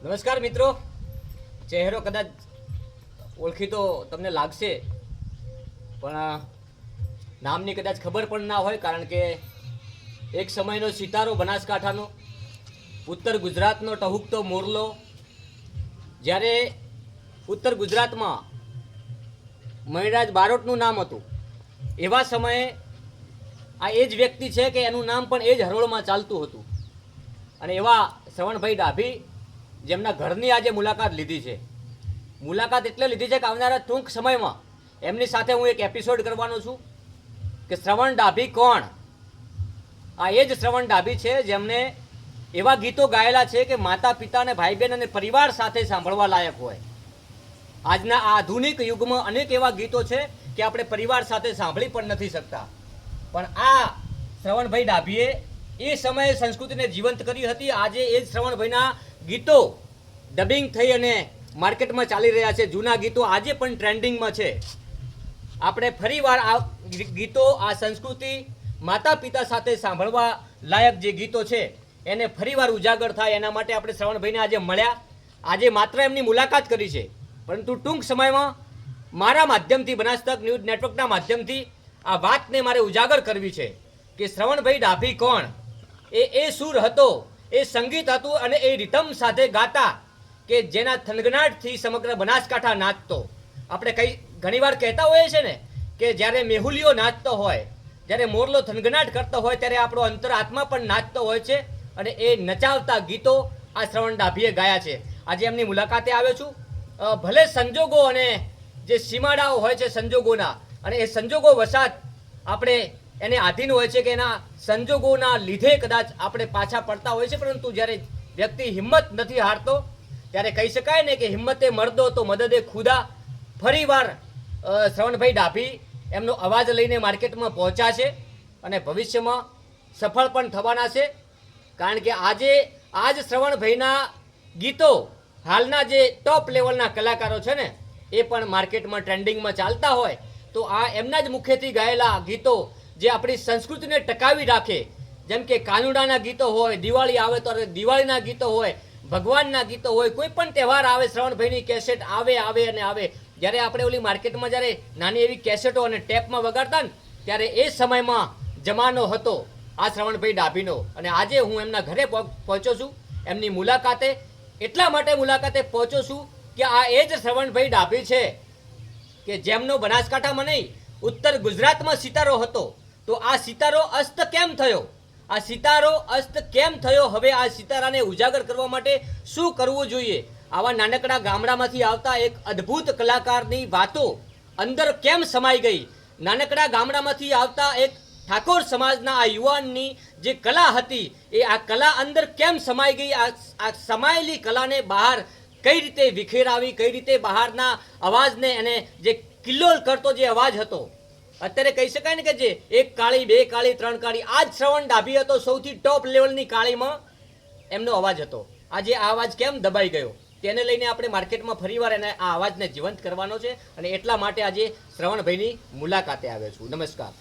નમસ્કાર મિત્રો, ચહેરો કદાચ ઓળખીતો તમને લાગશે પણ નામની કદાચ ખબર પણ ના હોય, કારણ કે એક સમયનો સિતારો બનાસકાંઠાનો, ઉત્તર ગુજરાતનો ટહુકતો મોરલો, જ્યારે ઉત્તર ગુજરાતમાં મણિરાજ બારોટનું નામ હતું એવા સમયે આ એ જ વ્યક્તિ છે કે એનું નામ પણ એ જ હરોળમાં ચાલતું હતું. અને એવા શ્રવણભાઈ ડાભી જેમના ઘરની આજે મુલાકાત લીધી છે. મુલાકાત એટલે લીધી છે કે આવનારા ટૂંક સમયમાં એમની સાથે હું એક એપિસોડ કરવાનો છું કે શ્રવણ ડાભી કોણ. આ એ જ શ્રવણ ડાભી છે જેમને એવા ગીતો ગાયેલા છે કે માતા પિતા અને ભાઈ બહેન અને પરિવાર સાથે સાંભળવા લાયક હોય. આજના આ આધુનિક યુગમાં અનેક એવા ગીતો છે કે આપણે પરિવાર સાથે સાંભળી પણ નથી શકતા, પણ આ શ્રવણભાઈ ડાભીએ એ સમયે સંસ્કૃતિને જીવંત કરી હતી. આજે એ જ શ્રવણભાઈના ગીતો ડબિંગ થઈ અને માર્કેટમાં ચાલી રહ્યા છે. જૂના ગીતો આજે પણ ટ્રેન્ડિંગમાં છે. આપણે ફરીવાર આ ગીતો, આ સંસ્કૃતિ, માતા પિતા સાથે સાંભળવા લાયક જે ગીતો છે એને ફરીવાર ઉજાગર થાય એના માટે આપણે શ્રવણભાઈને આજે મળ્યા. આજે માત્ર એમની મુલાકાત કરી છે, પરંતુ ટૂંક સમયમાં મારા માધ્યમથી, બનાસતક ન્યૂઝ નેટવર્કના માધ્યમથી આ વાતને મારે ઉજાગર કરવી છે કે શ્રવણભાઈ ડાભી કોણ. એ સુર હતો, એ સંગીત હતું અને એ રિધમ સાથે ગાતા કે જેના થનગનાટથી સમગ્ર બનાસકાંઠા નાચતો. આપણે ઘણીવાર કહેતા હોઈએ છીએ ને કે જ્યારે મેહુલિયો નાચતો હોય, જ્યારે મોરલો થનગનાટ કરતો હોય, ત્યારે આપણો અંતરાત્મા પણ નાચતો હોય છે. અને એ નચાવતા ગીતો આ શ્રવણ ડાભીએ ગાયા છે. આજે એમની મુલાકાતે આવ્યો છું. ભલે સંજોગો અને જે સીમાડાઓ હોય છે સંજોગોના, અને એ સંજોગો વસાત આપણે એને આધીન હોય છે કે એના સંજોગોના લીધે કદાચ આપણે પાછા પડતા હોય છે, પરંતુ જ્યારે વ્યક્તિ હિંમત નથી હારતો ત્યારે કહી શકાય ને કે હિંમતે મર્દો તો મદદે ખુદા. ફરીવાર શ્રવણભાઈ ડાભી એમનો અવાજ લઈને માર્કેટમાં પહોંચ્યા છે અને ભવિષ્યમાં સફળ પણ થવાના છે. કારણ કે આજ શ્રવણભાઈના ગીતો હાલના જે ટોપ લેવલના કલાકારો છે ને એ પણ માર્કેટમાં ટ્રેન્ડિંગમાં ચાલતા હોય, તો આ એમના જ મુખેથી ગાયેલા ગીતો જે આપણી સંસ્કૃતિને ટકાવી રાખે, જેમ કે કાનુડાના ગીતો હોય, દિવાળી આવે તો દિવાળીના ગીતો હોય, ભગવાનના ગીતો હોય, કોઈ પણ તહેવાર આવે શ્રવણભાઈની કેસેટ આવે અને આવે. જ્યારે આપણે ઓલી માર્કેટમાં જ્યારે નાની એવી કેસેટો અને ટેપમાં વગાડતા ને ત્યારે એ સમયમાં જમાનો હતો આ શ્રવણભાઈ ડાભીનો. અને આજે હું એમના ઘરે પહોંચ્યો છું એમની મુલાકાતે. એટલા માટે મુલાકાતે પહોંચ્યો છું કે આ એ જ શ્રવણભાઈ ડાભી છે કે જેમનો બનાસકાંઠામાં નહીં, ઉત્તર ગુજરાતમાં સિતારો હતો. તો આ સિતારો અસ્ત કેમ થયો? આ સિતારો અસ્ત કેમ થયો? હવે આ સિતારાને ઉજાગર કરવા માટે શું કરવું જોઈએ? આવા નાનકડા ગામડામાંથી આવતા એક અદ્ભુત કલાકારની વાતો અંદર કેમ સમાઈ ગઈ? નાનકડા ગામડામાંથી આવતા એક ઠાકોર સમાજના આ યુવાનની જે કલા હતી એ આ કલા અંદર કેમ સમાઈ ગઈ? આ સમાયેલી કલાને બહાર કઈ રીતે વિખેરાવી, કઈ રીતે બહારના અવાજને એને જે કિલ્લોલ કરતો જે અવાજ હતો, અત્યારે કહી શકાય ને કે જે એક કાળી, બે કાળી, ત્રણ કાળી, આ જ શ્રવણ ડાભી હતો. સૌથી ટોપ લેવલની કાળીમાં એમનો અવાજ હતો. આજે આ અવાજ કેમ દબાઈ ગયો તેને લઈને આપણે માર્કેટમાં ફરીવાર એને આ અવાજને જીવંત કરવાનો છે અને એટલા માટે આજે શ્રવણભાઈની મુલાકાતે આવ્યો છું. નમસ્કાર.